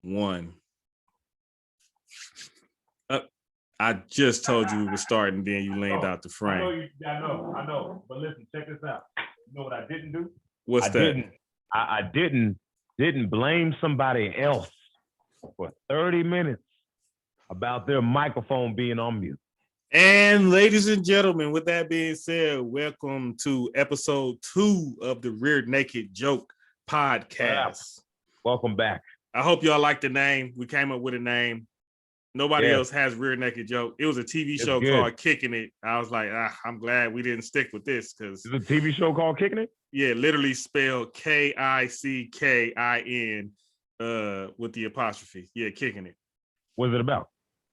one. I just told you we were starting, then you leaned out the frame. I know. But listen, check this out. You know what I didn't do? What's that? I didn't blame somebody else for 30 minutes about their microphone being on mute. And ladies and gentlemen, with that being said, welcome to episode 2 of the Rear Naked Joke podcast. Welcome back. I hope y'all like the name. We came up with a name. Nobody else has Rear Naked Joke. It was a TV show called Kicking It. I was like, I'm glad we didn't stick with this because it's a TV show called Kicking It? Yeah, literally spelled Kickin with the apostrophe. Yeah, Kicking It. What's it about?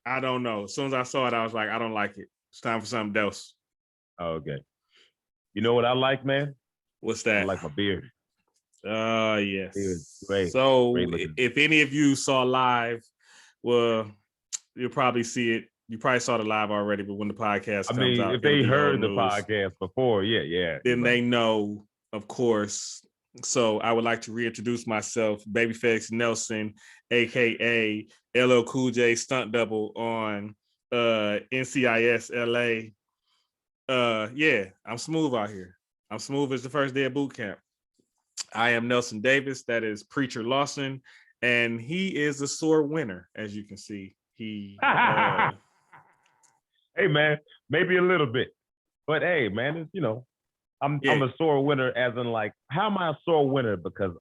I don't know. As soon as I saw it, I was like, I don't like it. It's time for something else. Oh, okay. You know what I like, man? What's that? I like my beard. Yes. Great. So if any of you saw live, well, you'll probably see it. You probably saw the live already, but when the podcast comes out, if they heard the podcast before, then they know, of course. So I would like to reintroduce myself, Babyface Nelsin, aka LL Cool J stunt double on NCIS LA. I'm smooth out here. I'm smooth as the first day of boot camp. I am Nelson Davis. That is Preacher Lawson, and he is a sore winner, as you can see. He hey man, maybe a little bit, but hey man, it's, I'm a sore winner as in like, how am I a sore winner? Because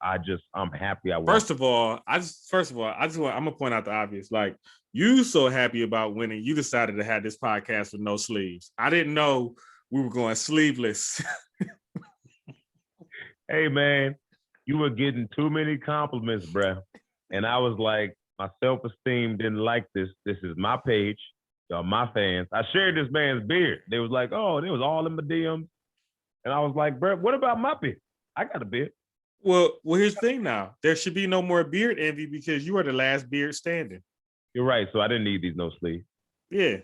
I'm happy I won. First of all, I'm gonna point out the obvious. Like, you so happy about winning, you decided to have this podcast with no sleeves. I didn't know we were going sleeveless. Hey man, you were getting too many compliments, bruh. And I was like, my self-esteem didn't like this. This is my page. Y'all my fans. I shared this man's beard. They was like, oh, they was all in my DMs. And I was like, bro, what about my beard? I got a beard. Well, here's the thing now. There should be no more beard envy because you are the last beard standing. You're right. So I didn't need these no sleeves. Yeah.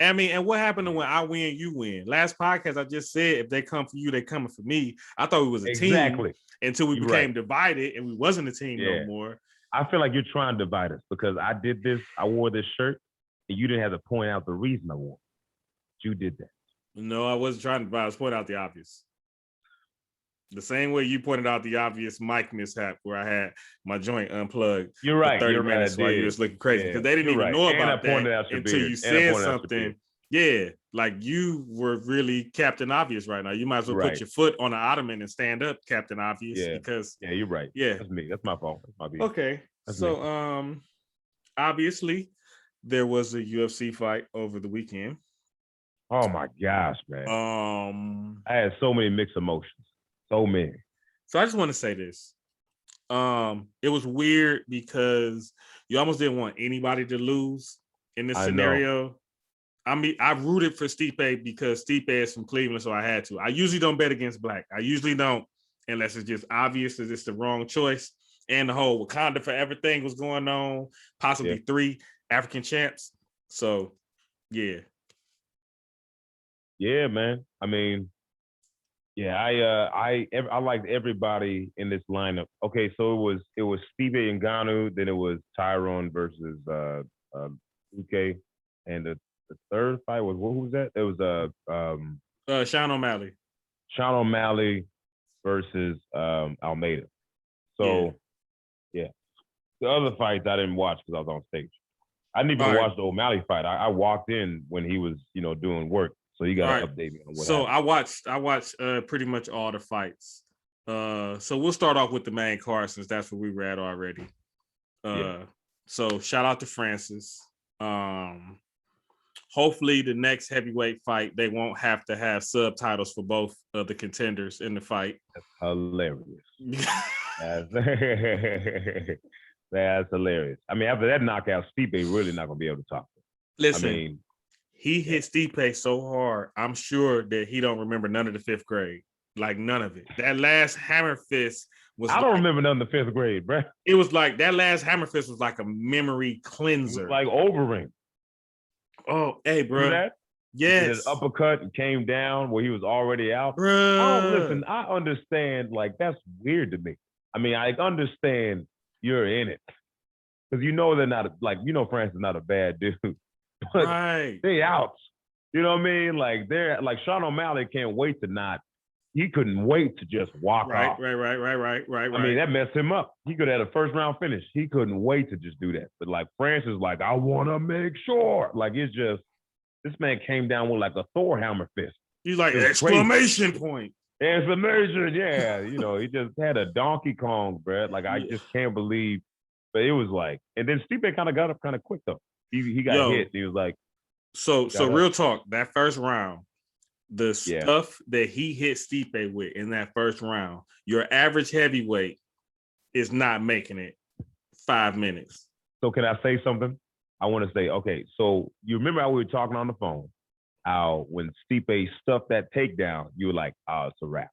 I mean, and what happened to when I win, you win? Last podcast, I just said, if they come for you, they coming for me. I thought we was a team until we became divided and we wasn't a team no more. I feel like you're trying to divide us because I did this. I wore this shirt and you didn't have to point out the reason I wore it. You did that. No, I wasn't trying to divide. I was pointing out the obvious. The same way you pointed out the obvious mic mishap where I had my joint unplugged. You're right. For 30 minutes while you was looking crazy because they didn't even know about that until you said something. Yeah, like you were really Captain Obvious right now. You might as well put your foot on the ottoman and stand up, Captain Obvious. Because you're right. Yeah, that's me. That's my fault. That's my okay. So obviously there was a UFC fight over the weekend. Oh my gosh, man. I had so many mixed emotions. So many. So I just want to say this. It was weird because you almost didn't want anybody to lose in this scenario. I mean, I rooted for Stipe because Stipe is from Cleveland, so I had to. I usually don't bet against black. I usually don't, unless it's just obvious that it's the wrong choice. And the whole Wakanda for everything was going on, possibly 3 African champs. So, yeah. Yeah, man. I mean, I liked everybody in this lineup. Okay, so it was Stipe Ngannou, then it was Tyrone versus UK, and the third fight was who was that? It was Sean O'Malley. Sean O'Malley versus Almeida. So the other fights I didn't watch because I was on stage. I didn't even watch the O'Malley fight. I walked in when he was doing work. So you gotta update me on what happened. I watched pretty much all the fights. So we'll start off with the main card since that's where we were at already. So shout out to Francis. Hopefully the next heavyweight fight, they won't have to have subtitles for both of the contenders in the fight. That's hilarious. That's hilarious. I mean, after that knockout, Stipe really not gonna be able to talk. Listen, he hit Stipe so hard, I'm sure that he don't remember none of the 5th grade. Like none of it. That last hammer fist was I don't remember none of the 5th grade, bro. It was like that last hammer fist was like a memory cleanser. Like Overeem. Oh, hey, bro. That? Yes. His uppercut and came down where he was already out. Bruh. Oh, listen, I understand. Like, that's weird to me. I mean, I understand you're in it. because they're not Francis is not a bad dude, but Right. they outs. You know what I mean? Like they're like Sean O'Malley can't wait to not. He couldn't wait to just walk off. Right. I mean, that messed him up. He could have had a first round finish. He couldn't wait to just do that. But like Francis, like I want to make sure. Like it's just this man came down with like a Thor hammer fist. He's like exclamation point. Exclamation, yeah. He just had a Donkey Kong, bro. Like I just can't believe. But it was like, and then Stipe kind of got up kind of quick though. He got hit. He was like, so real talk. That first round, the stuff that he hit Stipe with in that first round, your average heavyweight is not making it 5 minutes. So can I say something? I want to say, okay, so you remember how we were talking on the phone, how when Stipe stuffed that takedown, you were like, oh, it's a wrap.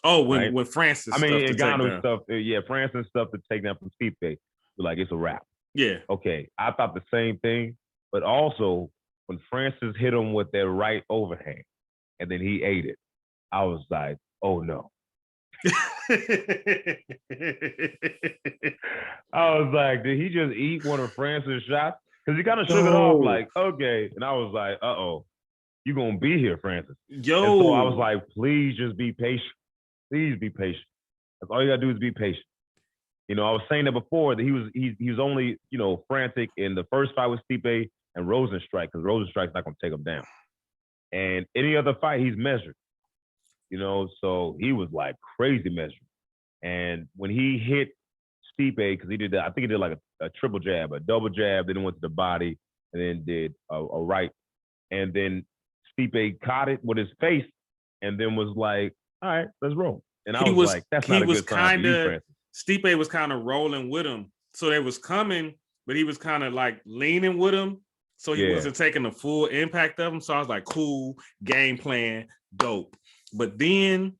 Oh, when Francis stuffed the takedown. Francis stuffed the takedown from Stipe, you're like, it's a wrap. Yeah. Okay, I thought the same thing, but also when Francis hit him with that right overhand, and then he ate it, I was like, oh no. I was like, did he just eat one of Francis' shots? Because he kind of shook it off like, okay. And I was like, uh-oh, you going to be here, Francis. Yo. And so I was like, please just be patient. Please be patient. That's all you got to do is be patient. I was saying that before, that he was only, frantic in the first fight with Stipe and Rosenstrike, because Rosenstrike's not going to take him down. And any other fight, he's measured. So he was like crazy measured. And when he hit Stipe, because he did that, I think he did like a triple jab, a double jab, then he went to the body, and then did a right. And then Stipe caught it with his face, and then was like, all right, let's roll. And I was like, that's not a good sign for you, Francis. Stipe was kind of rolling with him. So they was coming, but he was kind of like leaning with him. So he wasn't taking the full impact of him. So I was like, cool, game plan, dope. But then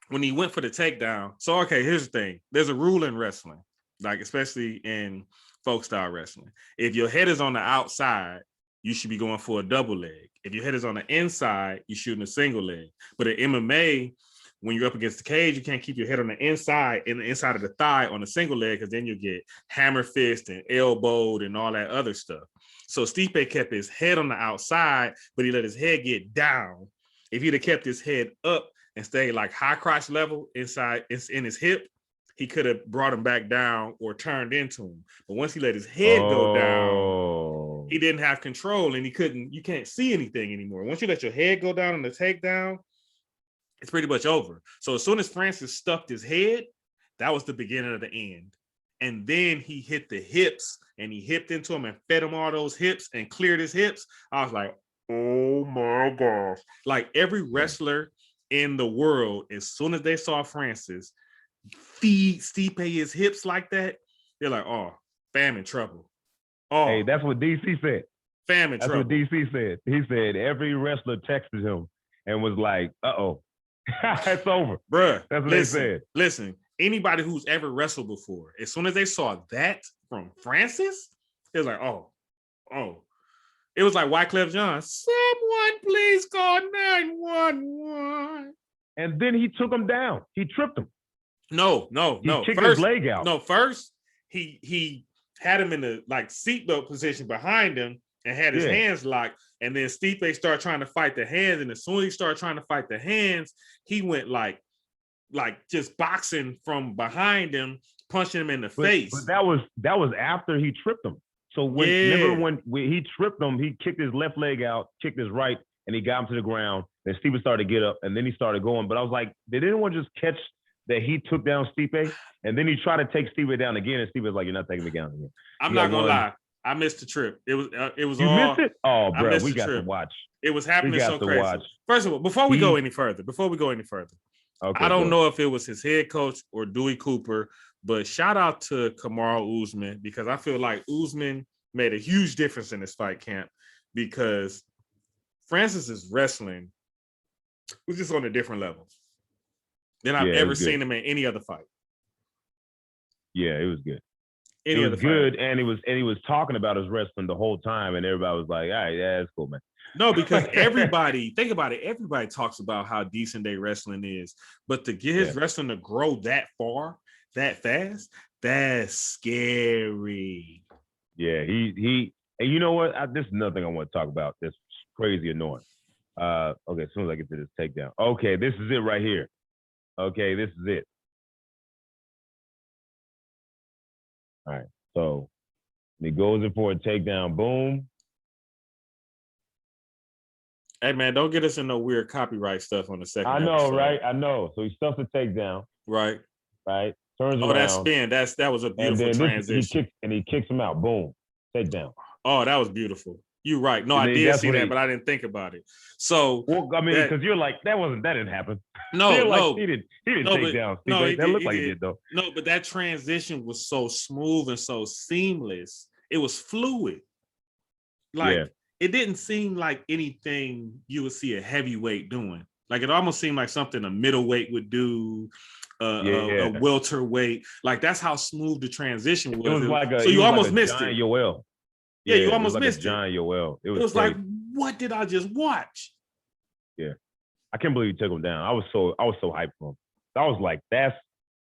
when he went for the takedown, so okay, here's the thing. There's a rule in wrestling, like especially in folk style wrestling. If your head is on the outside, you should be going for a double leg. If your head is on the inside, you're shooting a single leg. But in MMA, when you're up against the cage, you can't keep your head on the inside of the thigh on a single leg, because then you get hammer fist and elbowed and all that other stuff. So Stipe kept his head on the outside, but he let his head get down. If he'd have kept his head up and stayed like high crotch level inside in his hip, he could have brought him back down or turned into him. But once he let his head go down, he didn't have control, and you can't see anything anymore. Once you let your head go down on the takedown, it's pretty much over. So as soon as Francis stuffed his head, that was the beginning of the end. And then he hit the hips, and he hipped into him and fed him all those hips and cleared his hips. I was like, oh my gosh. Like every wrestler in the world, as soon as they saw Francis feed Stipe his hips like that, they're like, oh, fam in trouble. Oh, hey, that's what DC said. Fam in trouble. That's what DC said. He said every wrestler texted him and was like, uh-oh, it's over. Bruh, that's what they said. Listen, anybody who's ever wrestled before, as soon as they saw that from Francis, it was like, oh. It was like Wyclef Jean. Someone please call 911. And then he took him down. He tripped him. No. He kicked his leg out. No, first he had him in the like seatbelt position behind him and had his hands locked. And then Stipe started trying to fight the hands. And as soon as he started trying to fight the hands, he went like just boxing from behind him, punching him in the face. But that was after he tripped him. So remember when he tripped him, he kicked his left leg out, kicked his right, and he got him to the ground. Then Stipe started to get up, and then he started going. But I was like, did anyone just catch that he took down Stipe? And then he tried to take Stipe down again, and Stipe was like, "You're not taking me down again." I'm not gonna lie, I missed the trip. It was you missed it? Oh, bro, we got to watch. It was happening so crazy. First of all, before we go any further, okay, I don't know if it was his head coach or Dewey Cooper, but shout out to Kamaru Usman, because I feel like Usman made a huge difference in this fight camp, because Francis's wrestling was just on a different level than I've ever seen him in any other fight. Yeah, it was good. It was good, and he was talking about his wrestling the whole time, and everybody was like, "All right, yeah, that's cool, man." No, because everybody, think about it, everybody talks about how decent their wrestling is, but to get his wrestling to grow that far, that fast, that's scary. Yeah, and you know what? This is another thing I want to talk about. That's crazy annoying. Okay, as soon as I get to this takedown. Okay, this is it right here. Okay, this is it. All right, so he goes in for a takedown. Boom. Hey man, don't get us in no weird copyright stuff on the second I know, episode. right? I know. So he stuffs the takedown. Right. Right. Turns around. That spin. That was a beautiful transition. He kicks him out. Boom. Takedown. Oh, that was beautiful. You're right. No, I did see that, but I didn't think about it. So, well, I mean, because you're like, that didn't happen. No, like, he didn't take down. That looked like he did though. No, but that transition was so smooth and so seamless. It was fluid. Like it didn't seem like anything you would see a heavyweight doing. Like it almost seemed like something a middleweight would do. A welterweight, like that's how smooth the transition was. It was like so you almost missed it. Yoel. Yeah, you almost missed it. Giant Yoel. It was like, what did I just watch? Yeah, I can't believe he took him down. I was so hyped for him. I was like, Then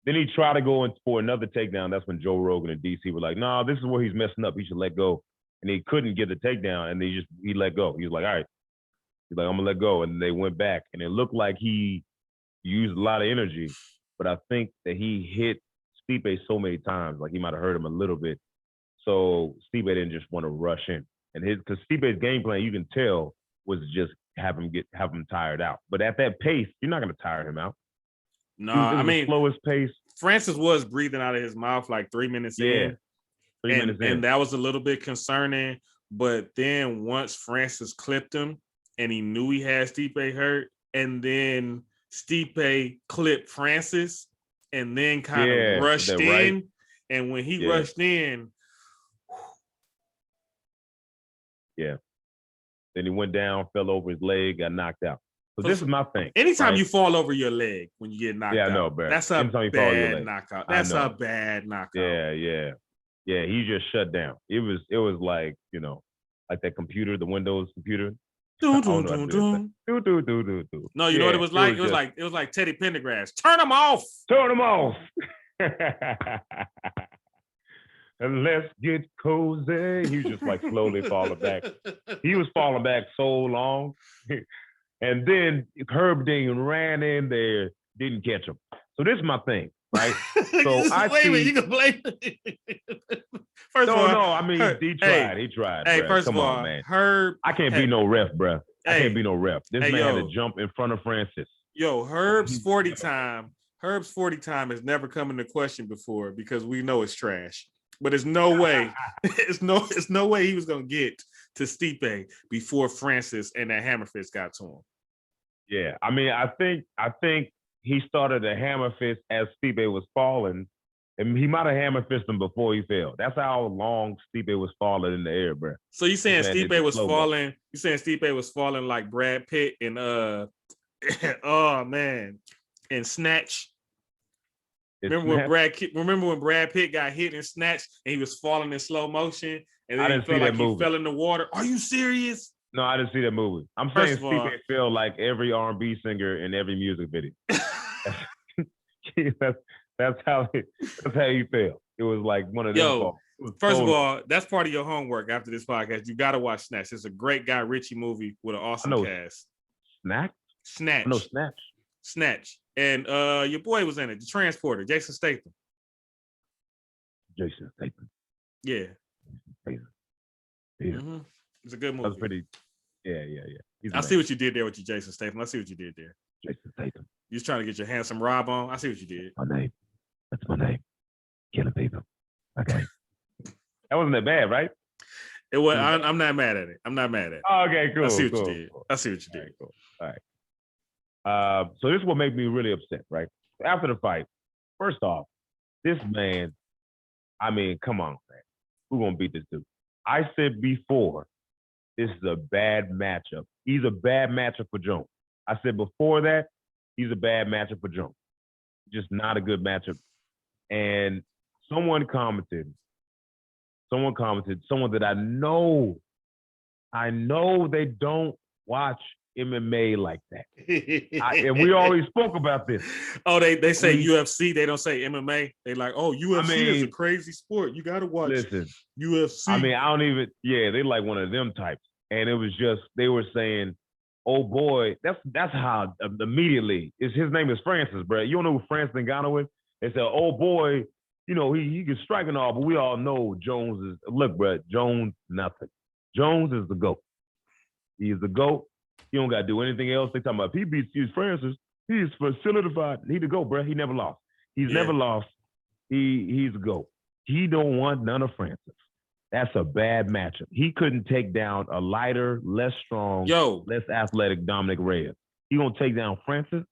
he tried to go in for another takedown. That's when Joe Rogan and DC were like, "No, this is where he's messing up. He should let go." And he couldn't get the takedown, and he let go. He was like, "All right." He's like, "I'm gonna let go," and they went back, and it looked like he used a lot of energy. But I think that he hit Stipe so many times, like he might have hurt him a little bit. So Stipe didn't just want to rush in. And because Stipe's game plan, you can tell, was just have him tired out. But at that pace, you're not going to tire him out. No, I mean, slowest pace. Francis was breathing out of his mouth like 3 minutes in. 3 minutes in. And that was a little bit concerning. But then once Francis clipped him and he knew he had Stipe hurt, and then Stipe clipped Francis and then kind of rushed in. Right. And when he rushed in. Yeah. Then he went down, fell over his leg, got knocked out. So this is my thing. Anytime you fall over your leg when you get knocked out. Yeah, I know, bro. That's a bad knockout. That's a bad knockout. Yeah. Yeah, he just shut down. It was like, like that computer, the Windows computer. No, you know what it was like? It was like Teddy Pendergrass. Turn them off. And let's get cozy. He was just like slowly falling back. He was falling back so long. And then Herb Dean ran in there, didn't catch him. So this is my thing, right? So wait a minute, you can blame First of all, I mean, he tried. Hey, bruh. First Come of all, on, man. Herb. I can't be no ref, bro. I can't be no ref. This man had to jump in front of Francis. Yo, Herb's 40 time has never come into question before because we know it's trash. But there's no way, it's no way he was gonna get to Stipe before Francis and that hammer fist got to him. Yeah, I mean, I think he started a hammer fist as Stipe was falling, and he might have hammer fisted him before he fell. That's how long Stipe was falling in the air, bro. So you saying Stipe was falling? You saying Stipe was falling like Brad Pitt in oh man, in Snatch? Remember when Brad Pitt got hit in Snatch and he was falling in slow motion and then he felt like he fell in the water? Are you serious? No, I didn't see that movie. I'm saying Stipe felt like every R&B singer in every music video. that's how he felt. It was like one of them. Yo, first of all, that's part of your homework after this podcast. You got to watch Snatch. It's a great Guy Ritchie movie with an awesome cast. Snatch. No, Snatch. Snatch. And your boy was in it, the transporter, Jason Statham. Yeah. Mm-hmm. It's a good movie. That's pretty. Yeah. I see what you did there with your Jason Statham. I see what you did there. Jason Statham. You was trying to get your handsome Rob on. I see what you did. My name. That's my name. Killing people. Okay. That wasn't that bad, right? It was. I'm not mad at it. Oh, okay, cool. I see what you did. I see what you did. Cool. All right. So this is what made me really upset, right? After the fight, first off, this man, I mean, come on, man. Who's going to beat this dude? I said before, this is a bad matchup. He's a bad matchup for Jones. I said before that, he's a bad matchup for Jones. Just not a good matchup. And someone commented, someone that I know they don't watch MMA like that. And we already spoke about this. Oh, they say UFC. They don't say MMA. They like, oh, UFC is a crazy sport. You got to watch UFC. I mean, I don't even. Yeah, they like one of them types. And it was just they were saying, "Oh boy, that's how immediately his name is Francis, bro. You don't know who Francis Ngannou is?" They said, "Oh boy, you know he can strike and all, but we all know Jones is look, bro. Jones nothing. Jones is the GOAT. He is the GOAT. He don't got to do anything else. They talking about if he beats Francis, he's for solidified. He the GOAT, bro. He never lost. He's never lost. He's the GOAT. He don't want none of Francis. That's a bad matchup. He couldn't take down a lighter, less strong, less athletic Dominic Reyes. He gonna take down Francis?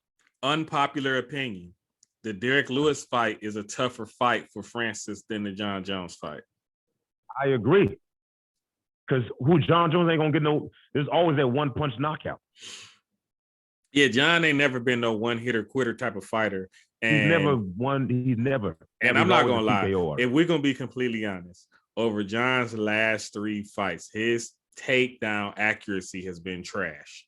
Unpopular opinion. The Derek Lewis fight is a tougher fight for Francis than the John Jones fight. I agree. Because John Jones ain't gonna get no. There's always that one punch knockout. Yeah, John ain't never been no one hitter quitter type of fighter. And he's never won. He's never. And I'm not gonna lie. If we're gonna be completely honest, over John's last 3 fights, his takedown accuracy has been trash.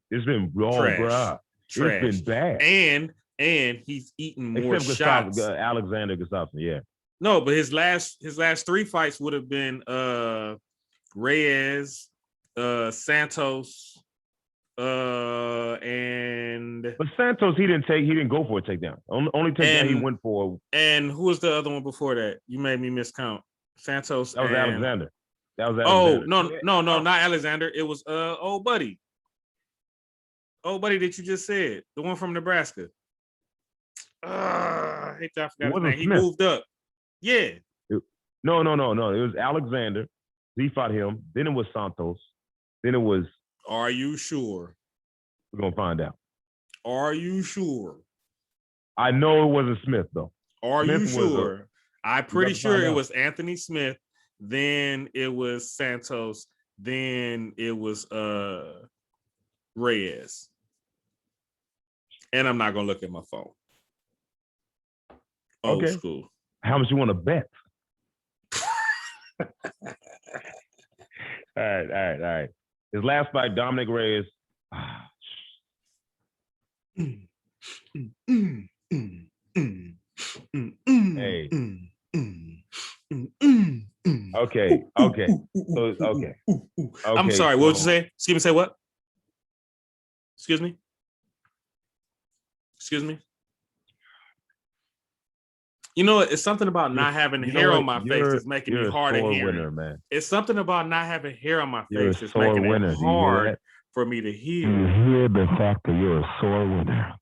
It's been wrong, bro. It's been bad. And he's eaten more shots. Alexander Gustafsson, yeah. No, but his last 3 fights would have been Reyes, Santos, and but Santos he didn't go for a takedown. Only takedown he went for. And who was the other one before that? You made me miscount. Santos. That was Alexander. Oh no, not Alexander. It was old buddy. Old buddy that you just said, the one from Nebraska. I hate that I forgot his name. He moved up. Yeah. No. It was Alexander. He fought him. Then it was Santos. Then it was. Are you sure? We're gonna find out. Are you sure? I know it wasn't Smith though. Are you sure? I'm pretty sure it was Anthony Smith. Then it was Santos. Then it was Reyes. And I'm not gonna look at my phone. Old school. How much you want to bet? All right. His last fight, Dominic Reyes. Hey. Okay. So, okay. I'm sorry. What would you say? Excuse me. Say what? Excuse me. You know, it's something about not having hair on my face that's making me hard to hear. Winner, man. It's something about not having hair on my face that's making it hard for me to hear. You hear the fact that you're a sore winner.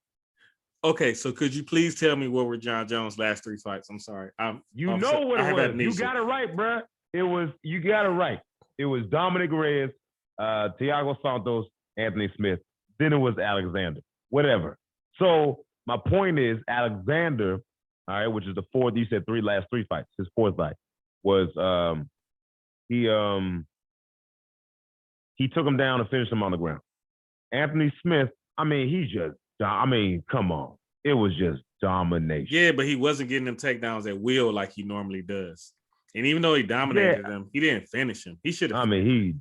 Okay, so could you please tell me what were John Jones' last 3 fights? I'm sorry. You know what it was. You got it right, bro. You got it right. It was Dominic Reyes, Thiago Santos, Anthony Smith. Then it was Alexander. Whatever. So my point is Alexander, all right, which is the 4th. You said last 3 fights. His 4th fight was he took him down and finished him on the ground. Anthony Smith, come on. It was just domination. Yeah, but he wasn't getting them takedowns at will like he normally does. And even though he dominated them, he didn't finish him. He should have. Jones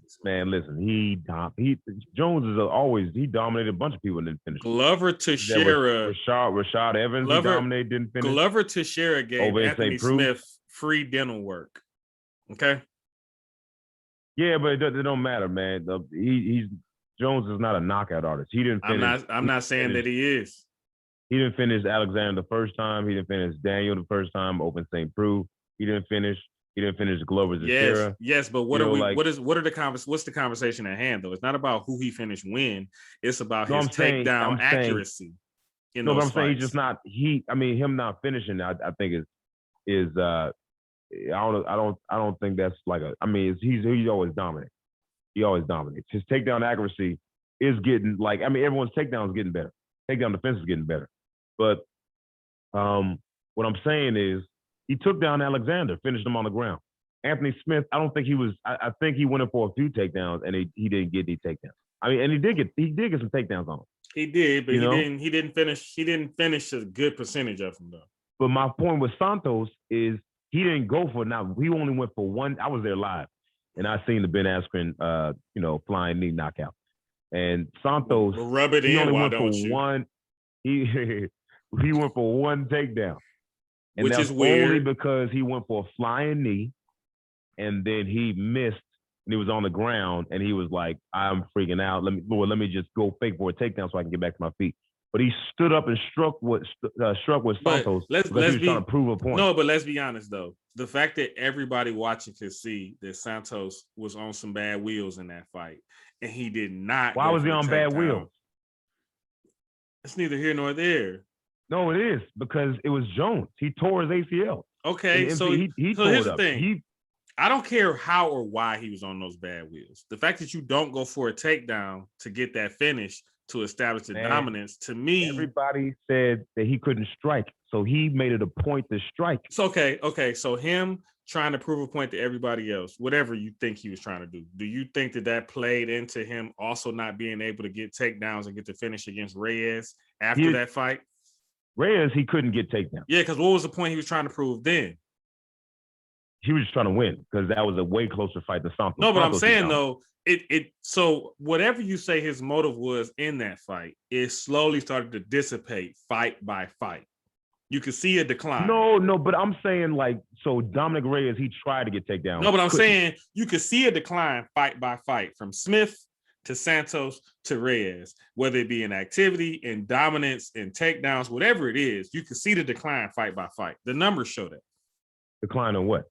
is always dominated a bunch of people and didn't finish. Glover Teixeira, Rashad Evans, he dominated, didn't finish. Glover Teixeira gave Anthony Smith free dental work. Okay. Yeah, but it don't matter, man. Jones is not a knockout artist. He didn't finish. I'm not saying that he is. He didn't finish Alexander the first time. He didn't finish Daniel the first time. Open St. Preux. He didn't finish Glover Teixeira. Yes, but what's the conversation at hand though? It's not about who he finished when. It's about his takedown accuracy. I'm saying he's just not. Him not finishing. I think is. I don't think that's like a. He's always dominant. He always dominates. His takedown accuracy is getting everyone's takedown is getting better. Takedown defense is getting better. But what I'm saying is he took down Alexander, finished him on the ground. Anthony Smith, I don't think he was. I think he went in for a few takedowns and he didn't get any takedowns. And he did get some takedowns on him. He did, but he didn't finish. He didn't finish a good percentage of them though. But my point with Santos is he didn't go for he only went for one. I was there live. And I seen the Ben Askren, flying knee knockout. And Santos, Well, rub it he in. only Why went for don't you? one. He he went for one takedown, and Which that's is only weird. because he went for a flying knee, and then he missed. And he was on the ground, and he was like, "I'm freaking out. Let me just go fake for a takedown so I can get back to my feet." But he stood up and struck with But Santos let's because he was trying be to prove a point. no, but let's be honest though. The fact that everybody watching could see that Santos was on some bad wheels in that fight, and he did not. Why go was for he the on bad takedown. wheels? It's neither here nor there. No, it is because it was Jones. He tore his ACL. Okay, so he so tore here's it the up. thing. I don't care how or why he was on those bad wheels. The fact that you don't go for a takedown to get that finish to establish the dominance, to me, everybody said that he couldn't strike, so he made it a point to strike. It's okay. Okay, so him trying to prove a point to everybody else, whatever you think he was trying to do you think that played into him also not being able to get takedowns and get the finish against Reyes after that fight? Reyes, he couldn't get takedowns. Yeah, because what was the point he was trying to prove then? He was just trying to win because that was a way closer fight than Santos. No, but I'm saying though, so whatever you say his motive was in that fight, it slowly started to dissipate fight by fight. You could see a decline. No, but I'm saying like, so Dominic Reyes, he tried to get takedown. No, but I'm saying you could see a decline fight by fight from Smith to Santos to Reyes, whether it be in activity, in dominance, in takedowns, whatever it is, you can see the decline fight by fight. The numbers show that. Decline in what?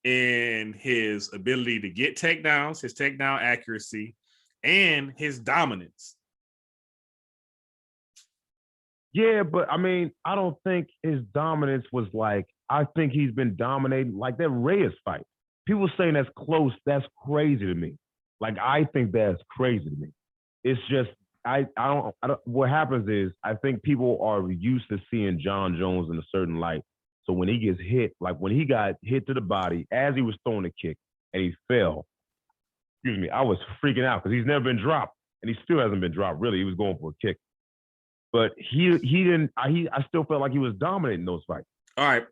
In his ability to get takedowns, his takedown accuracy, and his dominance. Yeah, but I mean, I don't think his dominance was like, I think he's been dominating like that Reyes fight. People saying that's close, that's crazy to me. Like, I think that's crazy to me. It's just, I don't, what happens is, I think people are used to seeing John Jones in a certain light. So when he gets hit, like when he got hit to the body as he was throwing a kick and he fell, I was freaking out because he's never been dropped and he still hasn't been dropped, really. He was going for a kick. But he didn't, I still felt like he was dominating those fights. All right.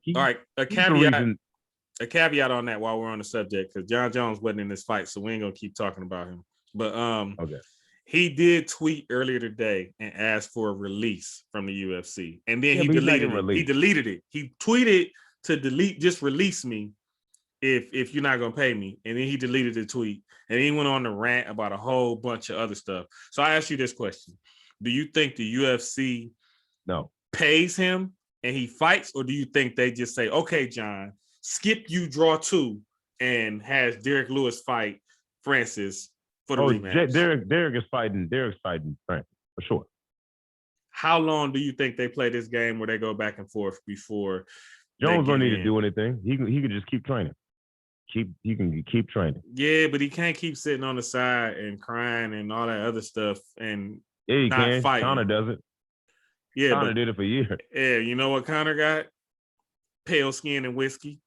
A caveat on that while we're on the subject, because John Jones wasn't in this fight, so we ain't gonna keep talking about him. But okay. He did tweet earlier today and asked for a release from the UFC, and then he deleted it. He deleted it. He tweeted to delete, just release me if you're not gonna pay me, and then he deleted the tweet, and he went on to rant about a whole bunch of other stuff. So I ask you this question: do you think the UFC pays him and he fights, or do you think they just say, "Okay, John, skip you, draw 2, and has Derek Lewis fight Francis for the rematch"? Derek's fighting Francis for sure. How long do you think they play this game where they go back and forth before Jones don't need to do anything? He can just keep training. He can keep training. Yeah, but he can't keep sitting on the side and crying and all that other stuff and he not can. fighting. Connor does it. Yeah, Connor did it for years. Yeah, you know what Connor got? Pale skin and whiskey.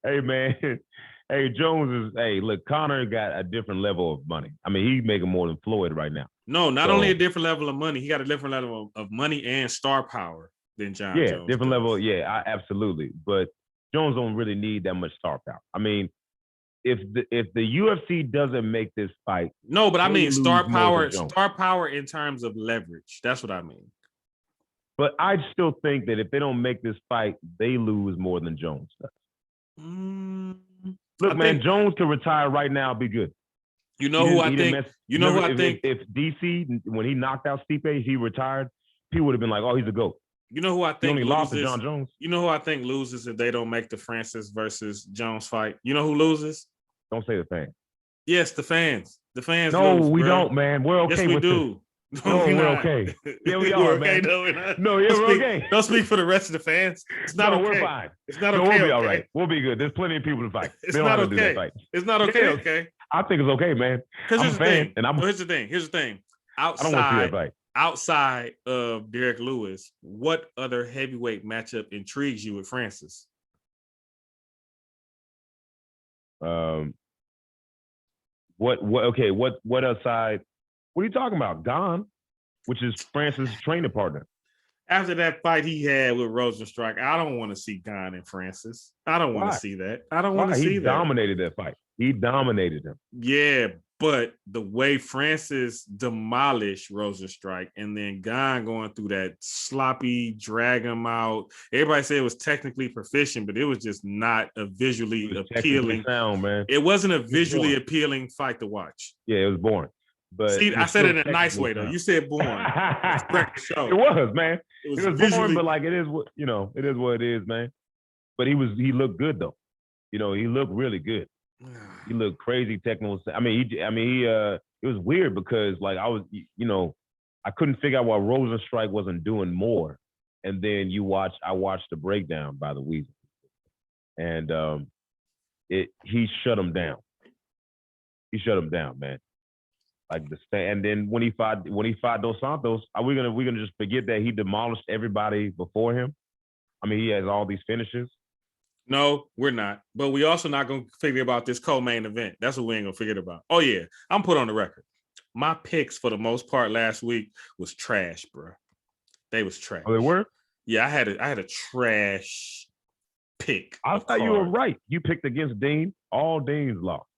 Hey man, hey Jones is. Hey, look, Connor got a different level of money. I mean, he's making more than Floyd right now. No, not only a different level of money, he got a different level of money and star power than John Jones. Yeah, different level. Yeah, absolutely. But Jones don't really need that much star power. I mean, if the UFC doesn't make this fight, no, but I mean star power in terms of leverage. That's what I mean. But I still think that if they don't make this fight, they lose more than Jones does. Look, man, Jones could retire right now, be good. You know who I think? You know who I think? If DC, when he knocked out Stipe, he retired, people would have been like, "Oh, he's a GOAT." You know who I think only lost to John Jones. You know who I think loses if they don't make the Francis versus Jones fight? You know who loses? Don't say the fans. Yes, the fans. The fans. No, lose, we bro. don't, man. We're okay. Yes, we with do. No, we're okay. Yeah, we are, man. No, yeah, we're okay. Don't speak for the rest of the fans. It's not okay. We're fine. It's not okay. We'll be all right. We'll be good. There's plenty of people to fight. It's not okay. It's not okay. Okay. I think it's okay, man. Because here's the thing. Here's the thing. Outside, I don't want to see that fight. Outside of Derek Lewis, what other heavyweight matchup intrigues you with Francis? What aside? What are you talking about? Gone, which is Francis' training partner. After that fight he had with Rosenstrike, I don't want to see Gone and Francis. I don't want to see that. I don't want to see that. He dominated that fight. He dominated him. Yeah, but the way Francis demolished Rosenstrike and then Gon going through that sloppy, drag him out. Everybody said it was technically proficient, but it was just not a visually appealing sound, man. It wasn't a visually appealing fight to watch. Yeah, it was boring. But see, I said it in a nice way though. You said boring. It was, man. It was visually boring, but like it is what it is what it is, man. But he looked good though. He looked really good. He looked crazy technical. It was weird because like I couldn't figure out why Rosenstrike wasn't doing more. And then I watched the breakdown by the Weasel. And he shut him down. He shut him down, man. Like and then when he fought Dos Santos, are we gonna just forget that he demolished everybody before him? I mean, he has all these finishes. No, we're not. But we also not going to figure about this co-main event. That's what we ain't going to forget about. Oh, yeah. I'm put on the record. My picks, for the most part, last week was trash, bro. They was trash. Oh, they were? Yeah, I had a trash pick. I thought you were right. You picked against Dean. All Dean's lost.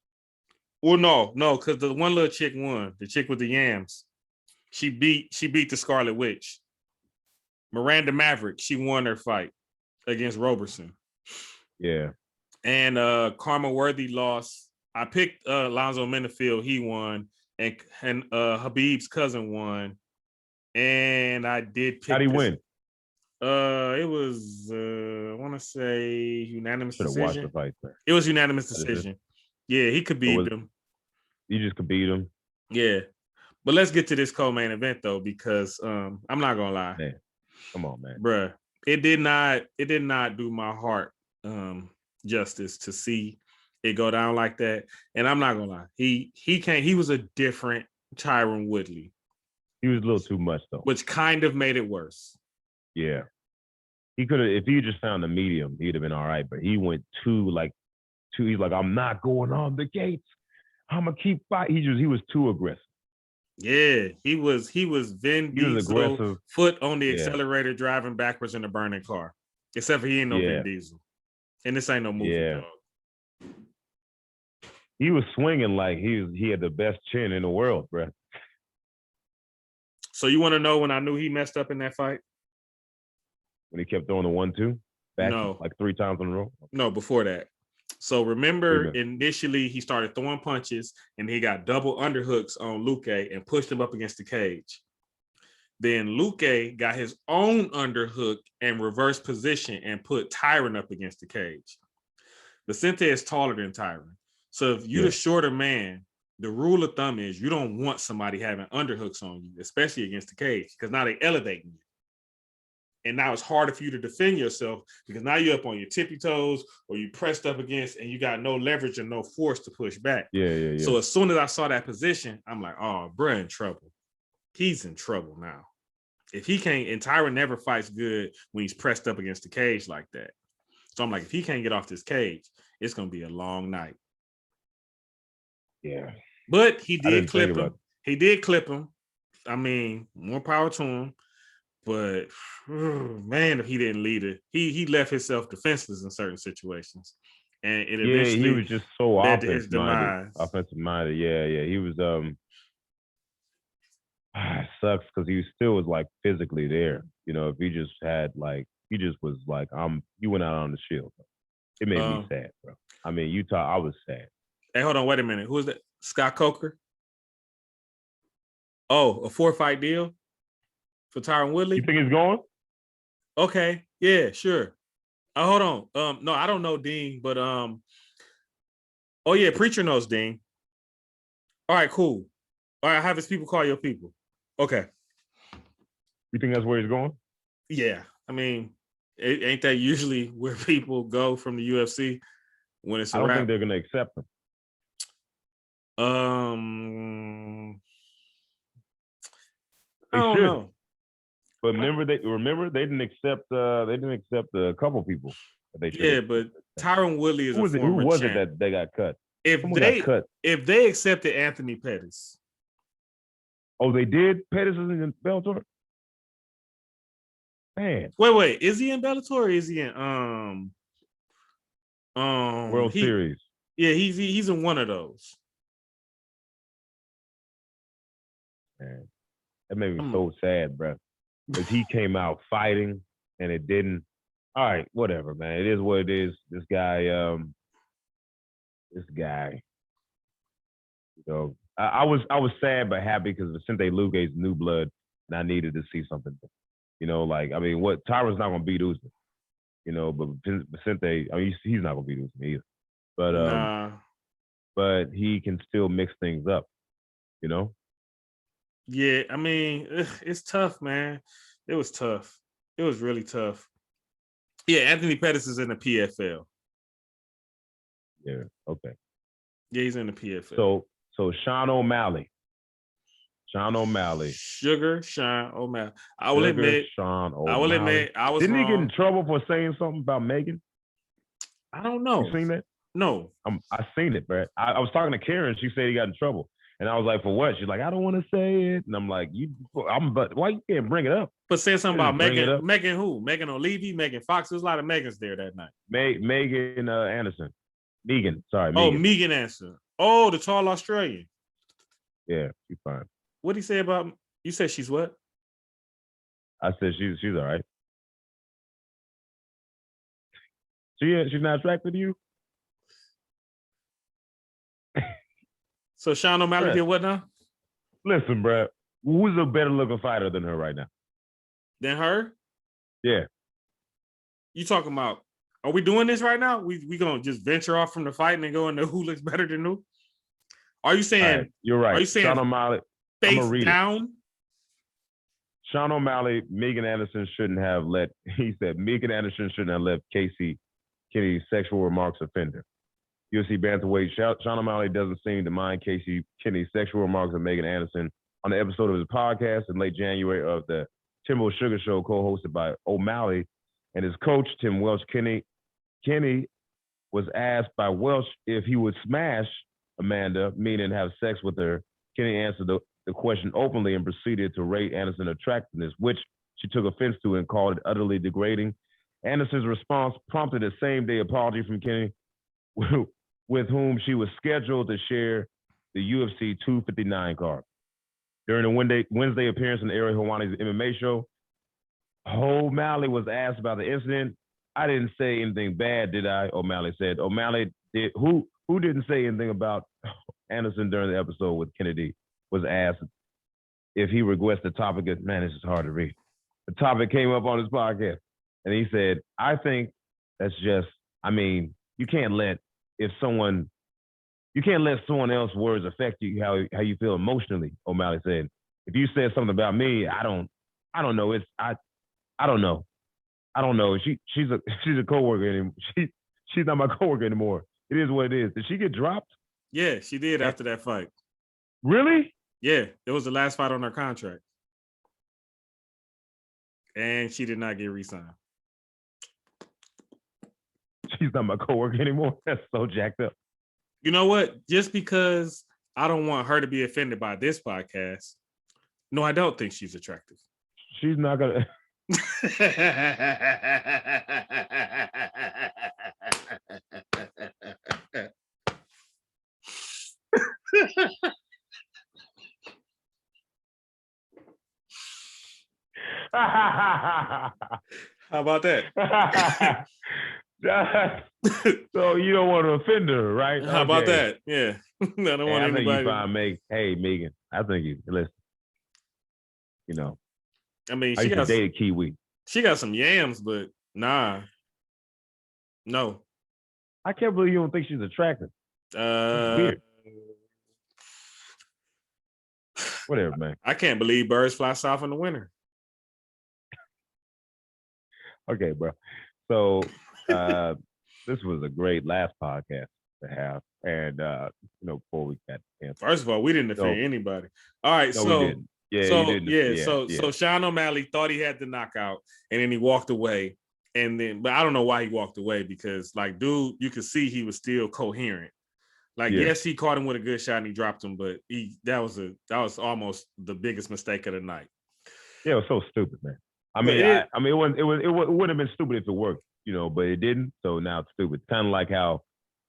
Well, no, because the one little chick won. The chick with the yams. She beat the Scarlet Witch. Miranda Maverick, she won her fight against Roberson. Yeah. And Karma Worthy lost. I picked Alonzo Menifield, he won, and Habib's cousin won. And I did pick. How'd he win? It was I want to say unanimous decision. Watched the fight, it was unanimous decision. Yeah, he could beat him. You just could beat him. Yeah. But let's get to this co-main event though, because I'm not gonna lie. Man. Come on, man. Bruh. It did not do my heart justice to see it go down like that. And I'm not gonna lie, he was a different Tyron Woodley. He was a little too much though, which kind of made it worse. Yeah, he could have. If he just found the medium, he'd have been all right. But he went too. He's like, I'm not going on the gates. I'm gonna keep fighting. He was too aggressive. Yeah, he was Vin Diesel, foot on the accelerator, driving backwards in a burning car. Except for he ain't no Vin Diesel. And this ain't no movie, dog. He was swinging like he had the best chin in the world, bro. So you want to know when I knew he messed up in that fight? When he kept throwing the 1-2 back like 3 times in a row? No, before that. So remember, initially he started throwing punches and he got double underhooks on Luque and pushed him up against the cage. Then Luque got his own underhook and reverse position and put Tyron up against the cage. Vicente is taller than Tyron. So if you're the shorter man, the rule of thumb is you don't want somebody having underhooks on you, especially against the cage, because now they're elevating you. And now it's harder for you to defend yourself because now you're up on your tippy toes or you pressed up against and you got no leverage and no force to push back. Yeah. So as soon as I saw that position, I'm like, oh, bruh, in trouble. He's in trouble now. If he can't, and Tyron never fights good when he's pressed up against the cage like that. So I'm like, if he can't get off this cage, it's going to be a long night. Yeah. But he did clip him. He did clip him. I mean, more power to him. But man, if he didn't lead it, he left himself defenseless in certain situations, and it eventually he was just so offensive minded. Yeah. He was it sucks because he still was like physically there. If he just had he just was like you went out on the shield. It made me sad, bro. I mean, Utah, I was sad. Hey, hold on, wait a minute. Who is that? Scott Coker? Oh, a 4-fight deal for Tyron Woodley? You think he's going? Okay, yeah, sure. Hold on. No, I don't know Dean, but oh yeah, Preacher knows Dean. All right, cool. All right, have his people call your people. Okay. You think that's where he's going? Yeah, I mean, ain't that usually where people go from the UFC when it's a I don't wrap? think they're gonna accept him. I don't know. But remember they didn't accept a couple people. Yeah, but Tyron Woodley is who was it that they got cut? If they accepted Anthony Pettis. Oh, they did? Pettis is in Bellator? Man. Wait, is he in Bellator or is he in World Series? Yeah, he's in one of those. Man, that made me so sad, bro. Because he came out fighting and it didn't. All right, whatever, man. It is what it is. This guy, you know, I was sad but happy because Vicente Luque's new blood, and I needed to see something. You know, like I mean, what Tyron's not gonna beat Usman, you know, but Vicente, I mean, he's not gonna beat Usman either. But he can still mix things up, you know. Yeah, I mean, it's tough, man. It was tough. It was really tough. Yeah, Anthony Pettis is in the PFL. Yeah. Okay. Yeah, he's in the PFL. So Sean O'Malley. Sugar Sean O'Malley. I will admit, I was Didn't wrong. he get in trouble for saying something about Megan? I don't know. You seen that? No. I seen it, Brad. I was talking to Karen. She said he got in trouble. And I was like, for what? She's like, I don't want to say it. And I'm like, but why you can't bring it up? But saying something about Megan. Megan who? Megan O'Leary, Megan Fox. There's a lot of Megans there that night. Megan Anderson. Megan. Sorry. Megan. Oh, Megan Anderson. Oh, the tall Australian. Yeah, she's fine. What'd he say about, you said she's what? I said she's all right. She's not attracted to you? So Sean O'Malley did what now? Listen, bro. Who's a better looking fighter than her right now? Than her? Yeah. You talking about, are we doing this right now? We gonna just venture off from the fight and go into who looks better than who? Are you saying, right, you're right. Are you saying Sean O'Malley face down? Sean O'Malley, Megan Anderson shouldn't have let, he said Megan Anderson shouldn't have left Casey Kennedy's sexual remarks offender. UFC bantamweight Sean O'Malley doesn't seem to mind Casey Kennedy's sexual remarks of Megan Anderson on the episode of his podcast in late January of the Timbo Sugar Show, co-hosted by O'Malley and his coach, Tim Welch. Kenny was asked by Welch if he would smash Amanda, meaning have sex with her. Kenny answered the question openly and proceeded to rate Anderson's attractiveness, which she took offense to and called it utterly degrading. Anderson's response prompted a same-day apology from Kenny, with whom she was scheduled to share the UFC 259 card. During the Wednesday appearance on Ariel Helwani's MMA show, O'Malley was asked about the incident. I didn't say anything bad, did I? O'Malley said. O'Malley did. Who didn't say anything about Anderson during the episode with Kennedy was asked if he requested the topic. Man, this is hard to read. The topic came up on his podcast, and he said, I think that's just, I mean, you can't let someone else's words affect you, how you feel emotionally, O'Malley said. If you said something about me, I don't know. I don't know. I don't know. She's a coworker anymore. She's not my coworker anymore. It is what it is. Did she get dropped? Yeah, she did after that fight. Really? Yeah, it was the last fight on her contract. And she did not get re-signed. She's not my coworker anymore. That's so jacked up. You know what? Just because I don't want her to be offended by this podcast, no, I don't think she's attractive. She's not going to. How about that? So you don't want to offend her, right? How about that? Yeah. I don't want anybody. I think you find hey, Megan, I think you listen. You know, I mean, I used to date a Kiwi. She got some yams, but nah. No. I can't believe you don't think she's attractive. Weird. Whatever, man. I can't believe birds fly south in the winter. Okay, bro. So this was a great last podcast to have. And before we got canceled. First of all, we didn't offend anybody. All right, we didn't. So Sean O'Malley thought he had the knockout, and then he walked away. But I don't know why he walked away, because dude, you could see he was still coherent. Yes, he caught him with a good shot and he dropped him, but that was almost the biggest mistake of the night. Yeah, it was so stupid, man. I mean, it wouldn't have been stupid if it worked, but it didn't. So now it's stupid. Kind of like how,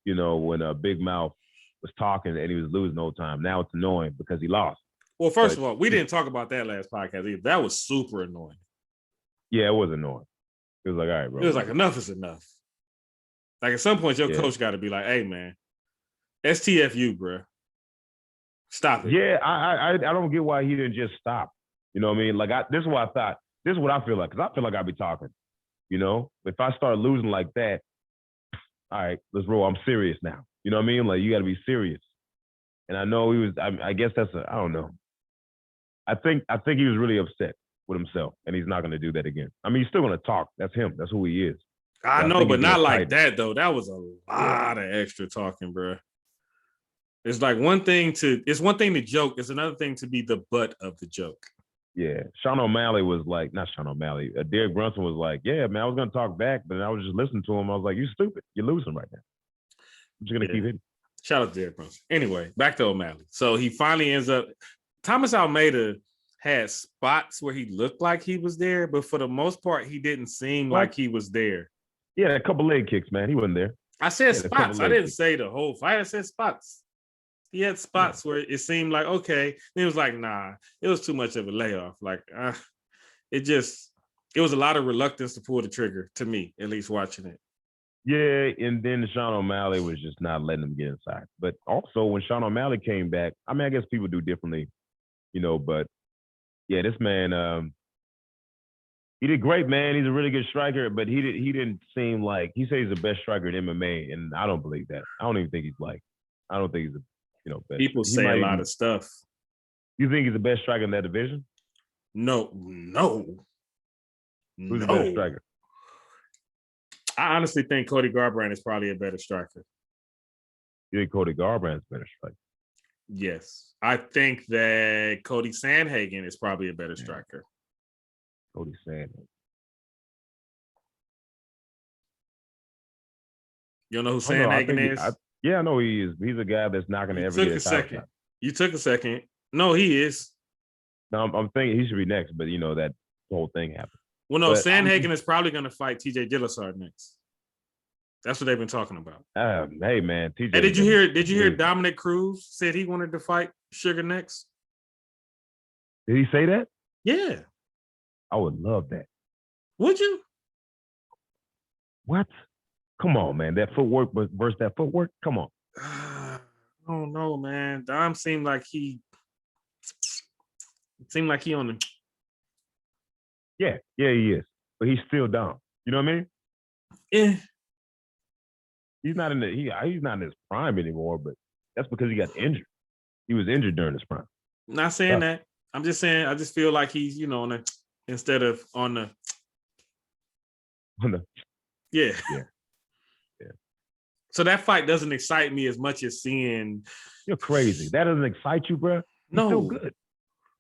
when Big Mouth was talking and he was losing the whole time. Now it's annoying because he lost. Well, first of all, we didn't talk about that last podcast either. That was super annoying. Yeah, it was annoying. It was like, all right, bro. It was like, enough is enough. Like, at some point, your coach got to be like, hey, man, STFU, bro. Stop it. Yeah, I don't get why he didn't just stop. You know what I mean? Like, this is what I thought. This is what I feel like, because I feel like I'd be talking. If I start losing like that, all right, let's roll. I'm serious now. You know what I mean? Like, you got to be serious. And I know he was. I guess that's I don't know. I think he was really upset with himself, and he's not going to do that again. I mean, he's still going to talk. That's him. That's who he is. I know, but not like that, though. That was a lot of extra talking, bro. It's like it's one thing to joke. It's another thing to be the butt of the joke. Yeah. Sean O'Malley was like, not Sean O'Malley. Derek Brunson was like, yeah, man, I was going to talk back, but I was just listening to him. I was like, you stupid. You're losing right now. I'm just going to keep hitting. Shout out to Derek Brunson. Anyway, back to O'Malley. So he finally ends up, Thomas Almeida had spots where he looked like he was there, but for the most part, he didn't seem like he was there. Yeah, a couple leg kicks, man. He wasn't there. I said spots. I didn't say the whole fight. I said spots. He had spots where it seemed like, okay. Then it was like, nah, it was too much of a layoff. Like, it was a lot of reluctance to pull the trigger, to me, at least watching it. Yeah, and then Sean O'Malley was just not letting him get inside. But also, when Sean O'Malley came back, I mean, I guess people do differently, but yeah, this man, he did great, man. He's a really good striker, but he didn't seem like, he said he's the best striker in MMA, and I don't believe that. I don't even think he's best. People say a lot of stuff. You think he's the best striker in that division? No. Who's the best striker? I honestly think Cody Garbrandt is probably a better striker. You think Cody Garbrandt's a better striker? Yes. I think that Cody Sandhagen is probably a better striker. Cody Sandhagen. You don't know who Sandhagen is? I know he is. He's a guy that's not going to ever get a title shot. You took a second. No, he is. No, I'm thinking he should be next, but that whole thing happened. Well, no, Sandhagen is probably going to fight TJ Dillashaw next. That's what they've been talking about. Hey, man, TJ. Hey, did you hear Dominic Cruz said he wanted to fight Sugar next? Did he say that? Yeah. I would love that. Would you? What? Come on, man. That footwork versus that footwork? Come on. I don't know, man. Dom seemed like he on the... Yeah, he is. But he's still Dom. You know what I mean? Yeah. He's not in his prime anymore, but that's because he got injured. He was injured during his prime. Not saying that. I'm just saying I just feel like he's, on the instead of on the yeah. So that fight doesn't excite me as much as seeing. You're crazy. That doesn't excite you, bro? No. Still good.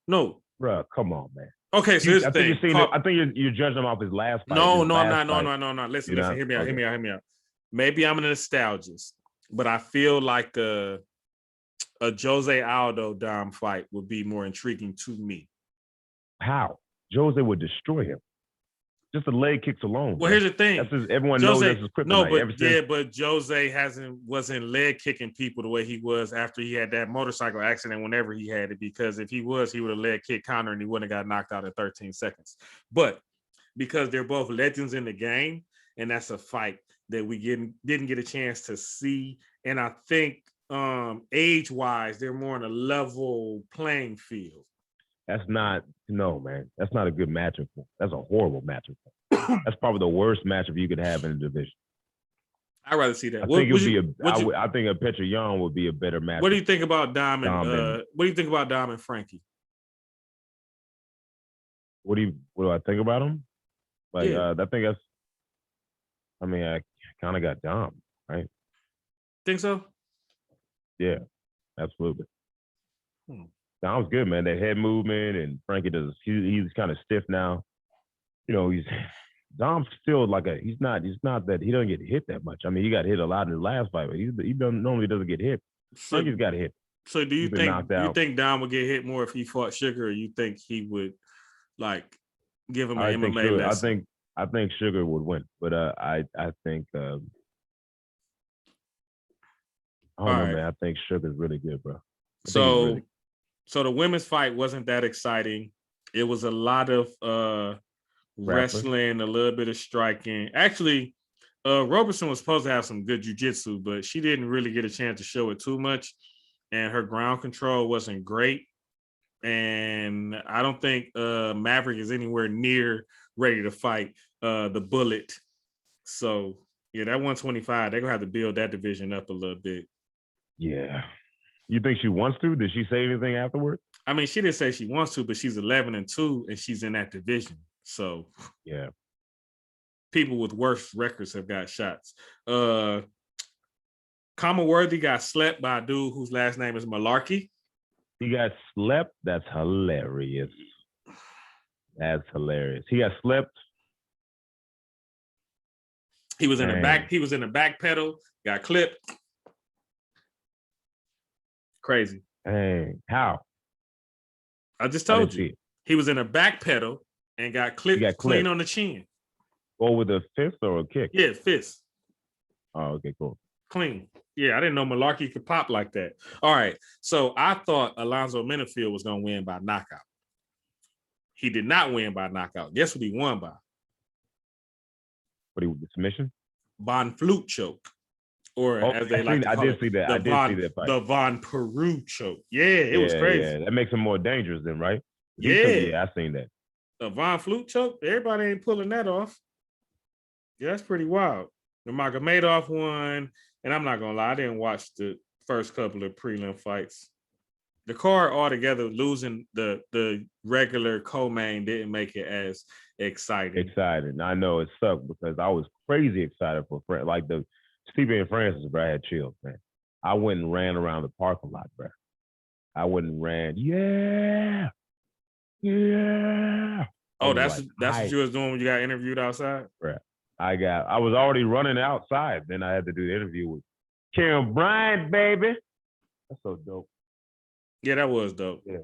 No. Bro, come on, man. Okay, so here's the thing. I think you're judging him off his last fight. No, I'm not. Listen, hear me out. Maybe I'm a nostalgist, but I feel like a Jose Aldo Dom fight would be more intriguing to me. How? Jose would destroy him. Just the leg kicks alone. Well, here's the thing. Everyone knows that's his kryptonite. But Jose wasn't leg kicking people the way he was after he had that motorcycle accident whenever he had it, because if he would have leg kicked Conor and he wouldn't have got knocked out in 13 seconds. But because they're both legends in the game, and that's a fight that we didn't get a chance to see. And I think age-wise, they're more on a level playing field. That's not a good matchup. That's a horrible matchup. That's probably the worst matchup you could have in the division. I'd rather see that. I think a Petr would be a better matchup. What do you think about Dom and Frankie? What do I think about him? I kind of got Dom, right? Think so? Yeah, absolutely. Dom's good, man. That head movement, and Frankie he's kind of stiff now. Dom's still he's not that he doesn't get hit that much. I mean, he got hit a lot in his last fight, but he normally doesn't get hit. Frankie's got hit. So do you think Dom would get hit more if he fought Sugar, or you think he would give him an MMA lesson? I think Sugar would win, but I think I don't know, man. I think Sugar's really good, bro. So the women's fight wasn't that exciting. It was a lot of wrestling, a little bit of striking. Actually, Roberson was supposed to have some good jiu-jitsu, but she didn't really get a chance to show it too much. And her ground control wasn't great. And I don't think Maverick is anywhere near ready to fight the Bullet. So, yeah, that 125, they're going to have to build that division up a little bit. Yeah. You think she wants to? Did she say anything afterward? I mean, she didn't say she wants to, but she's 11-2, and she's in that division. So, yeah. People with worse records have got shots. Worthy got slept by a dude whose last name is Malarkey. He got slept? That's hilarious. That's hilarious. He got slept. He was in the back. He was in the back pedal. Got clipped. Crazy. Hey, how? I just told you. He was in a back pedal and got clipped clean on the chin. Or with a fist or a kick? Yeah, fist. Oh, okay, cool. Clean. Yeah, I didn't know Malarkey could pop like that. All right. So I thought Alonzo Menifield was going to win by knockout. He did not win by knockout. Guess what he won by? What, he submission? Von Flute choke. Or as they like to call it. I did see that fight. The Von Peru choke. Yeah, it was crazy. Yeah, that makes him more dangerous then, right? Yeah. I seen that. The Von Flute choke, everybody ain't pulling that off. Yeah, that's pretty wild. The Nurmagomedov won, and I'm not going to lie, I didn't watch the first couple of prelim fights. The card altogether, losing the regular co-main didn't make it as exciting. I know it sucked because I was crazy excited for like the Steve and Francis, bro. I had chills, man. I went and ran around the parking lot, bro. I went and ran, yeah. Oh, that's what you was doing when you got interviewed outside? Right. I was already running outside. Then I had to do the interview with Kim Bryant, baby. That's so dope. Yeah, that was dope. Yeah,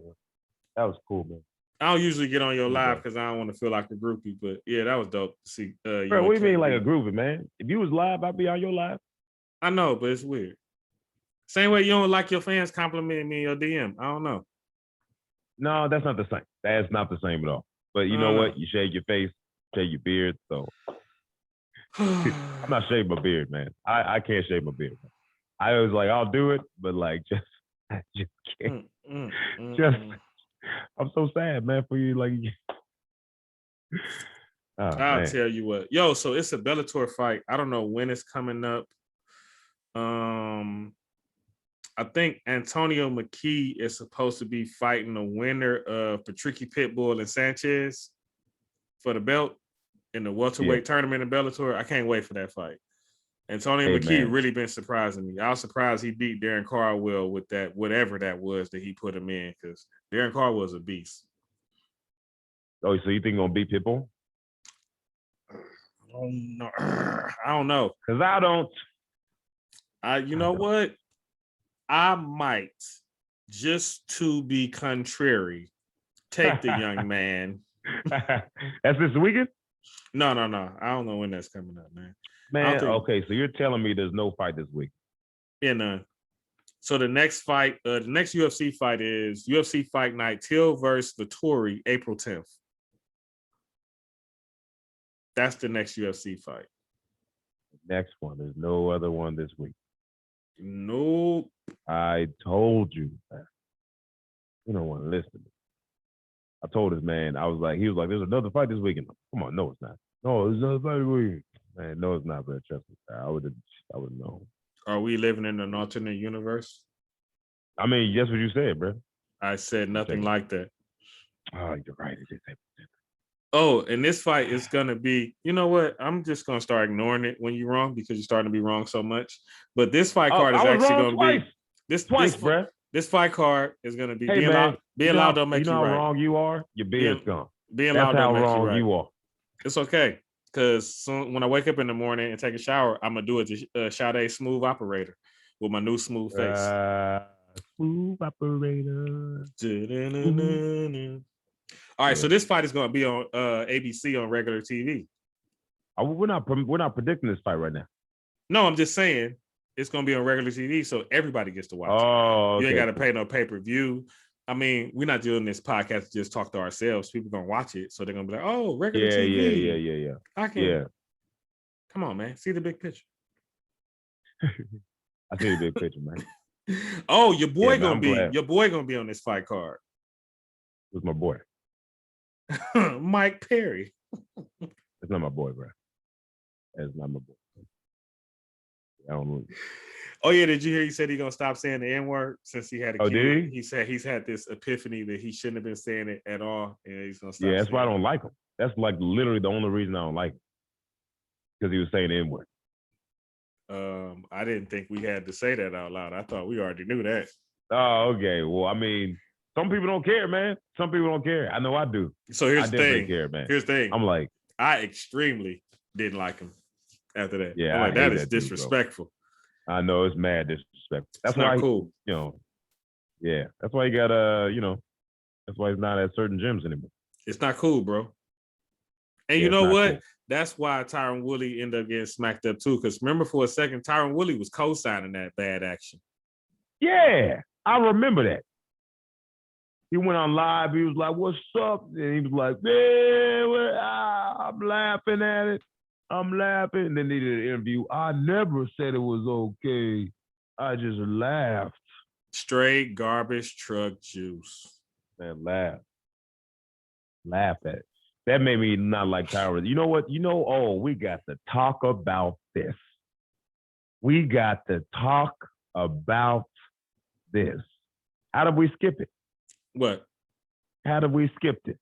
that was cool, man. I don't usually get on your live because I don't want to feel like a groupie, but yeah, that was dope to see. Bro, what do you mean like a groupie, man? If you was live, I'd be on your live. I know, but it's weird. Same way you don't like your fans complimenting me in your DM. I don't know. No, that's not the same. That's not the same at all. But you know what? You shave your face, shave your beard, so I'm not shaving my beard, man. I can't shave my beard. Man. I was like, I'll do it, but like I just can't. I'm so sad, man, for you. Like, I'll tell you what, yo. So it's a Bellator fight. I don't know when it's coming up. I think Antonio McKee is supposed to be fighting the winner of Patricky Pitbull and Sanchez for the belt in the welterweight tournament in Bellator. I can't wait for that fight. Antonio McKee really been surprising me. I was surprised he beat Darren Caldwell with that, whatever that was that he put him in, because Darren Caldwell's a beast. Oh, so you think he's gonna beat Pitbull? I don't know. Because I don't. You know what? I might, just to be contrary, take the young man. That's this weekend? No. I don't know when that's coming up, man. Man, okay, so you're telling me there's no fight this week? Yeah, none. So the next fight, the next UFC fight is UFC Fight Night, Till versus Vettori, April 10th. That's the next UFC fight. Next one. There's no other one this week. Nope. I told you that. You don't want to listen to me. I told this man, he was like, there's another fight this weekend. Come on, no, it's not. No, there's another fight this weekend. Man, no, it's not, bro. Trust me. I would know. Are we living in an alternate universe? I mean, that's what you said, bro. I said nothing like that. Oh, you're right. Oh, and this fight is going to be, you know what? I'm just going to start ignoring it when you're wrong because you're starting to be wrong so much. But this fight card is actually going to be this fight card is going to be being loud don't make you right. You know how wrong you are? Your beard's gone. Being loud don't make you right. That's how wrong you are. It's okay. Because when I wake up in the morning and take a shower, I'm going to do it to Sade Smooth Operator with my new smooth face. Smooth Operator. All right, so this fight is going to be on ABC on regular TV. We're not predicting this fight right now. No, I'm just saying It's gonna be on regular TV, so everybody gets to watch it. Oh, You ain't okay. got to pay no pay-per-view. I mean, we're not doing this podcast to just talk to ourselves. People gonna watch it, so they're gonna be like, "Oh, regular TV." Yeah. I can. Yeah. Come on, man. See the big picture. I see the big picture, man. Oh, your boy Yeah, man, your boy gonna be on this fight card. Who's my boy? Mike Perry. That's not my boy, bro. That's not my boy. I don't know. Oh yeah, did you hear? He said he's gonna stop saying the N-word since he had a kid. Did he? He said he's had this epiphany that he shouldn't have been saying it at all, and he's gonna stop. Yeah, that's why I don't like him. That's like literally the only reason I don't like him, because he was saying the N-word. I didn't think we had to say that out loud. I thought we already knew that. Oh, okay. Well, I mean, some people don't care, man. Some people don't care. I know I do. So here's the thing. Care, man. Here's the thing. I'm like, I extremely didn't like him after that. Yeah, I'm like, that is disrespectful. I know it's mad disrespectful. That's not why cool. Yeah, that's why you got that's why he's not at certain gyms anymore. It's not cool, bro. And you know what? Cool. That's why Tyron Woodley ended up getting smacked up too. Because remember, for a second, Tyron Woodley was co-signing that bad action. Yeah, I remember that. He went on live. He was like, "What's up?" And he was like, "Man, I'm laughing at it. I'm laughing." And then they did an interview. I never said it was okay. I just laughed. Straight garbage truck juice. Man, laugh at it. That made me not like Tyron. You know what? We got to talk about this. We got to talk about this. How did we skip it? What? How did we skip it?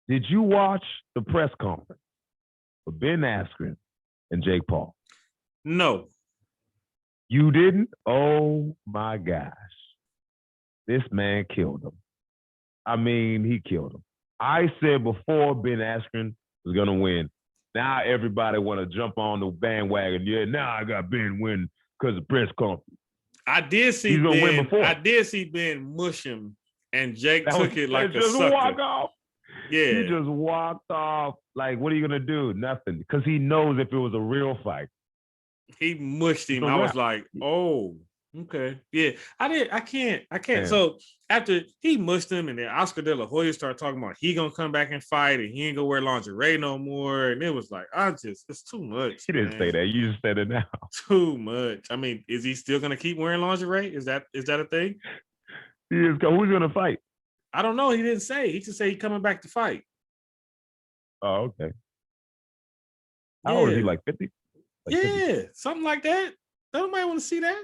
Did you watch the press conference for Ben Askren and Jake Paul? No. You didn't? Oh, my gosh. This man killed him. I mean, he killed him. I said before Ben Askren was going to win. Now everybody want to jump on the bandwagon. Yeah, now I got Ben win because of press conference. I did see Ben. I did see Ben mush him, and Jake took it like a sucker. Walk off. Yeah, he just walked off. Like, what are you gonna do? Nothing, because he knows if it was a real fight. He mushed him. I was like, oh. Okay. Yeah, I can't. Yeah. So after he mushed him, and then Oscar De La Hoya started talking about he gonna come back and fight, and he ain't gonna wear lingerie no more, and it was like, it's too much. He didn't say that. You just said it now. Too much. I mean, is he still gonna keep wearing lingerie? Is that a thing? He is. Who's gonna fight? I don't know. He didn't say. He just said he's coming back to fight. Oh, okay. How old is he? Like 50? Like 50? Something like that. Nobody want to see that.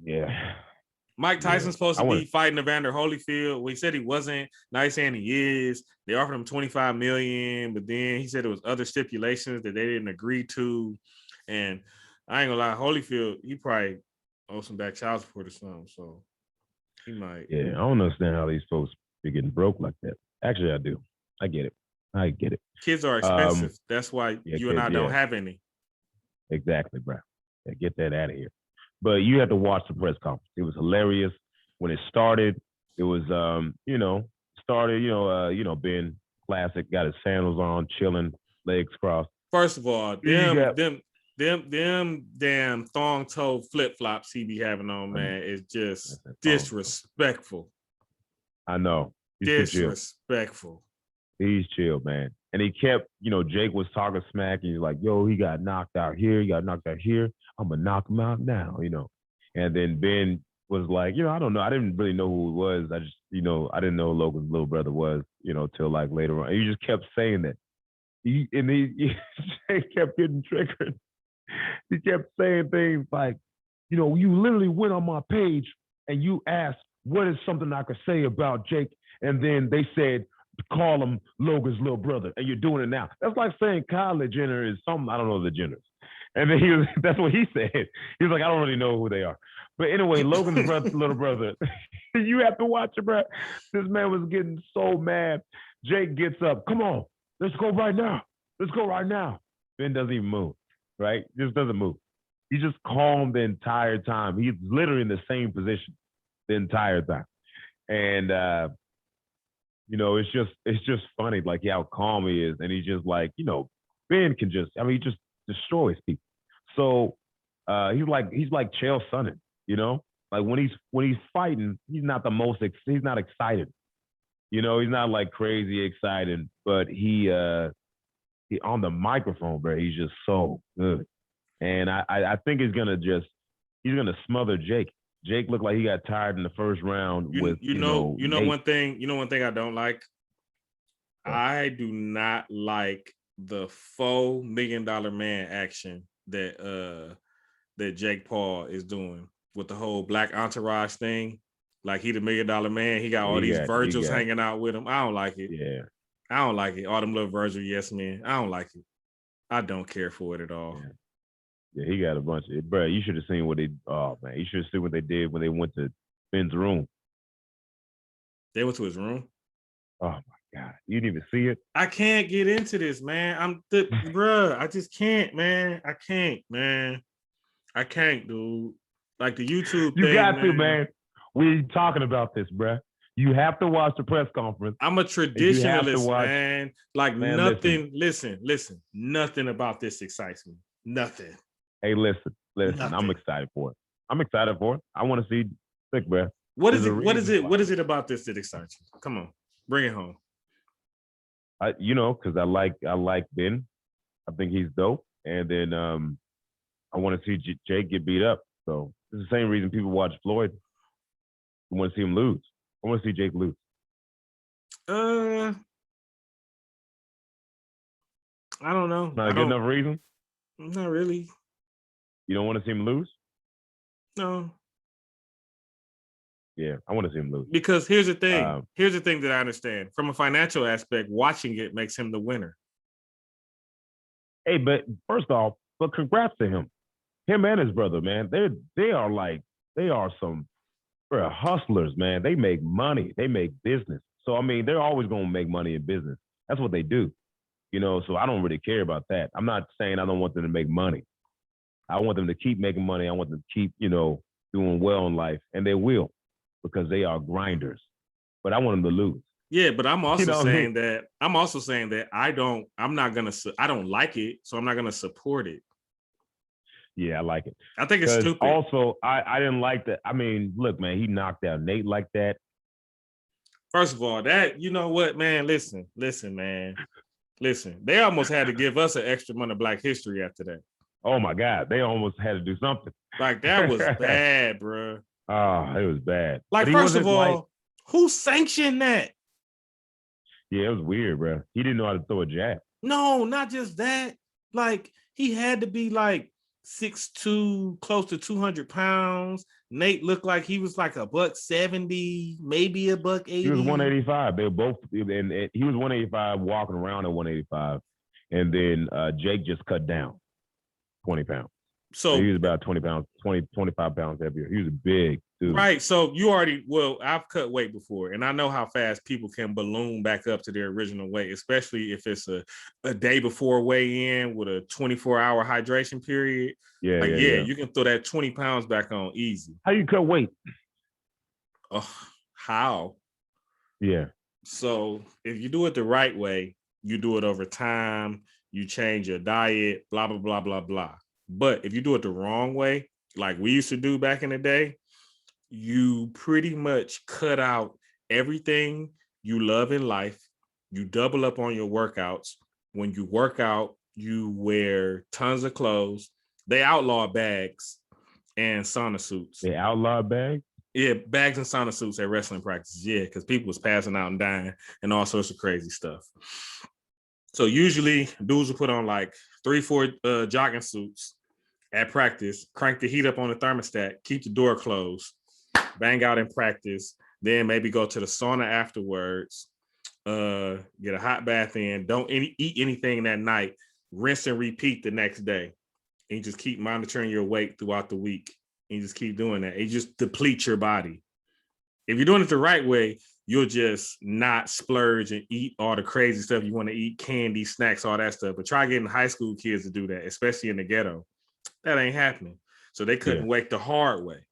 Yeah. Mike Tyson's supposed to be fighting Evander Holyfield. Well, he said he wasn't. Now he's saying he is. They offered him $25 million, but then he said there was other stipulations that they didn't agree to. And I ain't gonna lie, Holyfield, he probably owes some back child support or something. So he might. Yeah, I don't understand how these folks be getting broke like that. Actually, I do. I get it. Kids are expensive. That's why you and I don't have any. Exactly, bro. Yeah, get that out of here. But you had to watch the press conference. It was hilarious when it started. It was, Ben classic, got his sandals on, chilling, legs crossed. First of all, them damn thong toe flip flops he be having on, man, is just disrespectful. I know. He's disrespectful. He's chill, man. And he kept, Jake was talking smack, and he's like, yo, he got knocked out here. He got knocked out here. I'm going to knock him out now, And then Ben was like, I don't know. I didn't really know who he was. I just, I didn't know who Logan's little brother was, till like later on. And he just kept saying that. He kept getting triggered. He kept saying things like, you literally went on my page and you asked, what is something I could say about Jake? And then they said, call him Logan's little brother, and you're doing it now. That's like saying Kylie Jenner is something, I don't know the Jenners. And then that's what he said. He was like, I don't really know who they are. But anyway, Logan's little brother, you have to watch it, bro. This man was getting so mad. Jake gets up. Come on, let's go right now. Ben doesn't even move, right? Just doesn't move. He's just calm the entire time. He's literally in the same position the entire time. And, it's just funny, like how calm he is. And he's just like, Ben can just, he just destroys people. So He's like Chael Sonnen, you know? Like when he's fighting, he's not he's not excited. You know, he's not like crazy excited, but he on the microphone, bro, he's just so good. And I think he's gonna smother Jake. Jake looked like he got tired in the first round with Nate. One thing I don't like. I do not like the $4 million man action that Jake Paul is doing with the whole black entourage thing. Like he the $1 million man. He got all these Virgils hanging out with him. I don't like it. Yeah. I don't like it. All them little Virgil yes men. I don't like it. I don't care for it at all. Yeah, he got a bunch of it. Bro, you should have seen what you should have seen what they did when they went to Ben's room. They went to his room? Oh my God. You didn't even see it? I can't get into this, man. Bruh, I just can't, man. I can't, dude. Like the YouTube you thing, got to, man. We're talking about this, bruh. You have to watch the press conference. I'm a traditionalist, man. Like man, nothing, listen, nothing about this excites me. Nothing. Hey, listen. Nothing. I'm excited for it. I want to see Sick, bruh. What is it about this that excites you? Come on, bring it home. Because I like Ben. I think he's dope. And then I want to see Jake get beat up. So it's the same reason people watch Floyd. I want to see him lose. I want to see Jake lose. I don't know. Not a good enough reason? Not really. You don't want to see him lose? No. Yeah, I want to see him lose. Because here's the thing. Here's the thing that I understand. From a financial aspect, watching it makes him the winner. Hey, but first off, congrats to him. Him and his brother, man. They are some hustlers, man. They make money. They make business. So, I mean, they're always going to make money in business. That's what they do. So I don't really care about that. I'm not saying I don't want them to make money. I want them to keep making money. I want them to keep, doing well in life. And they will, because they are grinders. But I want them to lose. Yeah, but I'm also saying that I don't like it, so I'm not gonna support it. Yeah, I like it. I think it's stupid. Also, I didn't like that. I mean, look, man, he knocked out Nate like that. First of all, that you know what, man? Listen, man. Listen, they almost had to give us an extra month of Black History after that. Oh my God, they almost had to do something. Like that was bad, bro. Oh, it was bad. Like, first of all, who sanctioned that? Yeah, it was weird, bro. He didn't know how to throw a jab. No, not just that. Like, he had to be like 6'2", close to 200 pounds. Nate looked like he was like $170, maybe $180. He was 185. They were both, and he was 185, walking around at 185, and then Jake just cut down 20 pounds. So he was about 25 pounds heavier. He was a big dude. Right. So I've cut weight before, and I know how fast people can balloon back up to their original weight, especially if it's a day before weigh-in with a 24-hour hydration period. Yeah, you can throw that 20 pounds back on easy. How you cut weight? How? Yeah. So if you do it the right way, you do it over time, you change your diet, blah, blah, blah, blah, blah. But if you do it the wrong way, like we used to do back in the day, you pretty much cut out everything you love in life. You double up on your workouts. When you work out, you wear tons of clothes. They outlaw bags and sauna suits. They outlaw bags? Yeah, bags and sauna suits at wrestling practices. Yeah, because people was passing out and dying and all sorts of crazy stuff. So usually dudes will put on like 3-4 jogging suits at practice, crank the heat up on the thermostat, keep the door closed, bang out in practice, then maybe go to the sauna afterwards, get a hot bath in, don't eat anything that night, rinse and repeat the next day. And you just keep monitoring your weight throughout the week. And you just keep doing that. It just depletes your body. If you're doing it the right way, you'll just not splurge and eat all the crazy stuff you want to eat, candy, snacks, all that stuff. But try getting high school kids to do that, especially in the ghetto. That ain't happening. So they couldn't wait the hard way.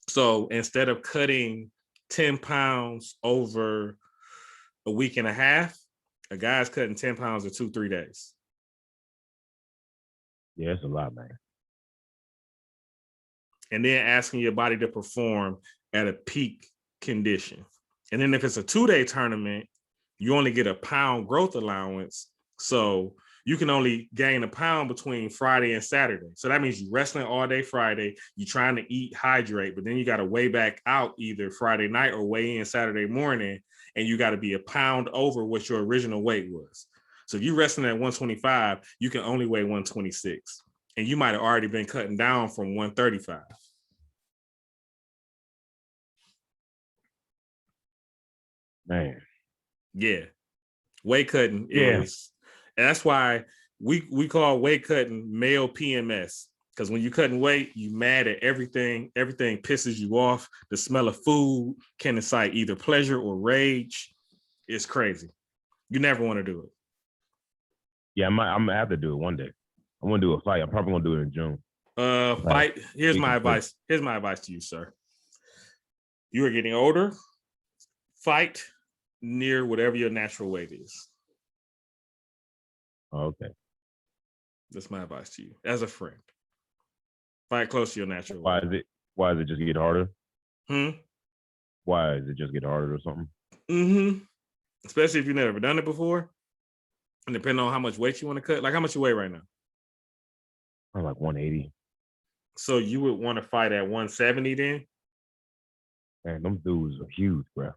So instead of cutting 10 pounds over a week and a half, a guy's cutting 10 pounds in 2-3 days. Yeah, it's a lot, man. and then asking your body to perform at a peak condition. And then if it's a 2-day tournament, you only get a pound growth allowance. So you can only gain a pound between Friday and Saturday. So that means you're wrestling all day Friday, you're trying to eat, hydrate, but then you got to weigh back out either Friday night or weigh in Saturday morning, and you got to be a pound over what your original weight was. So if you're wrestling at 125, you can only weigh 126. And you might have already been cutting down from 135. Man. Yeah. Weight cutting is, and that's why we call weight cutting male PMS. Because when you're cutting weight, you mad at everything. Everything pisses you off. The smell of food can incite either pleasure or rage. It's crazy. You never want to do it. Yeah, I'm gonna have to do it one day. I'm gonna do a fight. I'm probably gonna do it in June. Fight. Here's my advice. Here's my advice to you, sir. You are getting older. Fight near whatever your natural weight is. Okay. That's my advice to you as a friend. Fight close to your natural weight. Why does it just get harder? Why does it just get harder or something? Especially if you've never done it before. And depending on how much weight you want to cut. Like, how much you weigh right now? I'm like 180. So you would want to fight at 170 then? Man, them dudes are huge, bro.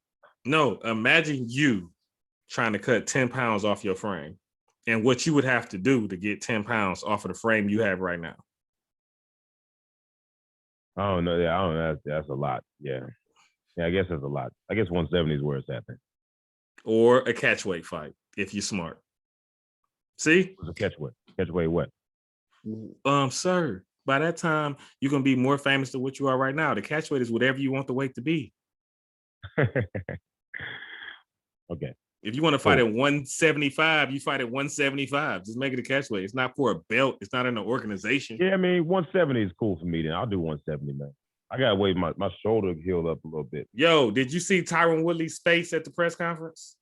No, imagine you trying to cut 10 pounds off your frame and what you would have to do to get 10 pounds off of the frame you have right now. I don't know. Yeah, I don't know. That's a lot. Yeah. Yeah, I guess that's a lot. I guess 170 is where it's at then. Or a catch weight fight, if you're smart. See? What's a catch weight? Catch weight what? Sir, by that time, you're going to be more famous than what you are right now. The catch weight is whatever you want the weight to be. Okay. If you want to fight at 175, you fight at 175. Just make it a catch weight. It's not for a belt. It's not in an organization. Yeah, I mean, 170 is cool for me then. I'll do 170, man. I got to wait. My shoulder healed up a little bit. Yo, did you see Tyron Woodley's face at the press conference?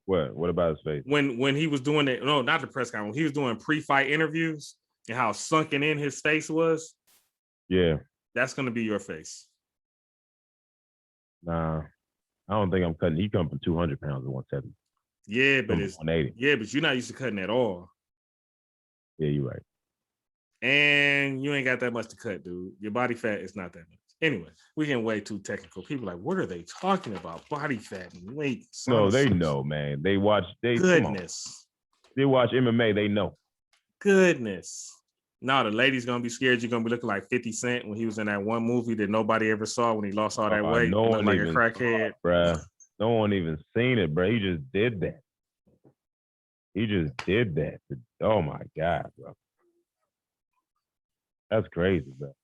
What? What about his face? When he was doing it, no, not the press conference. He was doing pre-fight interviews and how sunken in his face was. Yeah. That's going to be your face. Nah. I don't think I'm cutting. He come from 200 pounds to 170. Yeah, but it's 180. Yeah, but you're not used to cutting at all. Yeah, you're right. And you ain't got that much to cut, dude. Your body fat is not that much. Anyway, we getting way too technical. People are like, what are they talking about? Body fat and weight. No, they know, man. They watch. Goodness. They watch MMA. They know. Goodness. No, the lady's gonna be scared you're gonna be looking like 50 Cent when he was in that one movie that nobody ever saw when he lost all that weight. No one like even a crackhead, bro. No one even seen it, bro. He just did that. Oh my God, bro. That's crazy, bro.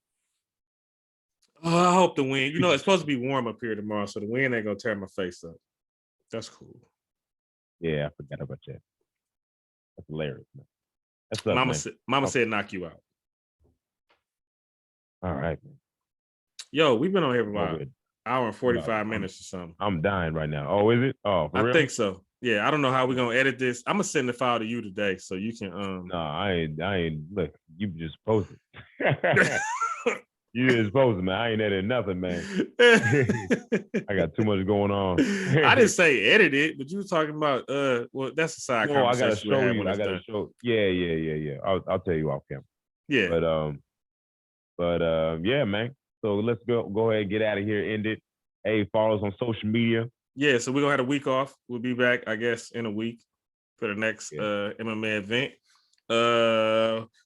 Oh, I hope the wind. You know, it's supposed to be warm up here tomorrow, so the wind ain't gonna tear my face up. That's cool. Yeah, I forgot about that. That's hilarious, man. That's up, Mama said knock you out. All right, man. Yo, we've been on here for about an hour and 45 minutes or something. I'm dying right now. Oh, is it? Oh, for real? I think so. Yeah, I don't know how we're gonna edit this. I'm gonna send the file to you today so you can No, I ain't look, you just posted. You just posted, man. I ain't editing nothing, man. I got too much going on. I didn't say edit it, but you were talking about well, that's a side conversation. I gotta show you. I gotta show. Yeah. I'll tell you off camera. Yeah. But yeah, man. So let's go ahead and get out of here. End it. Hey, follow us on social media. Yeah, so we're gonna have a week off. We'll be back, I guess, in a week for the next MMA event.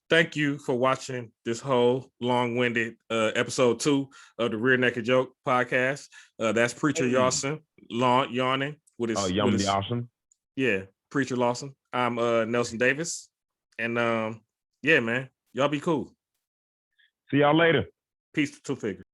Thank you for watching this whole long-winded episode 2 of the Rear Naked Joke podcast. That's Preacher Nelsin yawning with his Lawson. Yeah, Preacher Lawson. I'm Nelson Davis. And yeah, man, y'all be cool. See y'all later. Peace to Two Figures.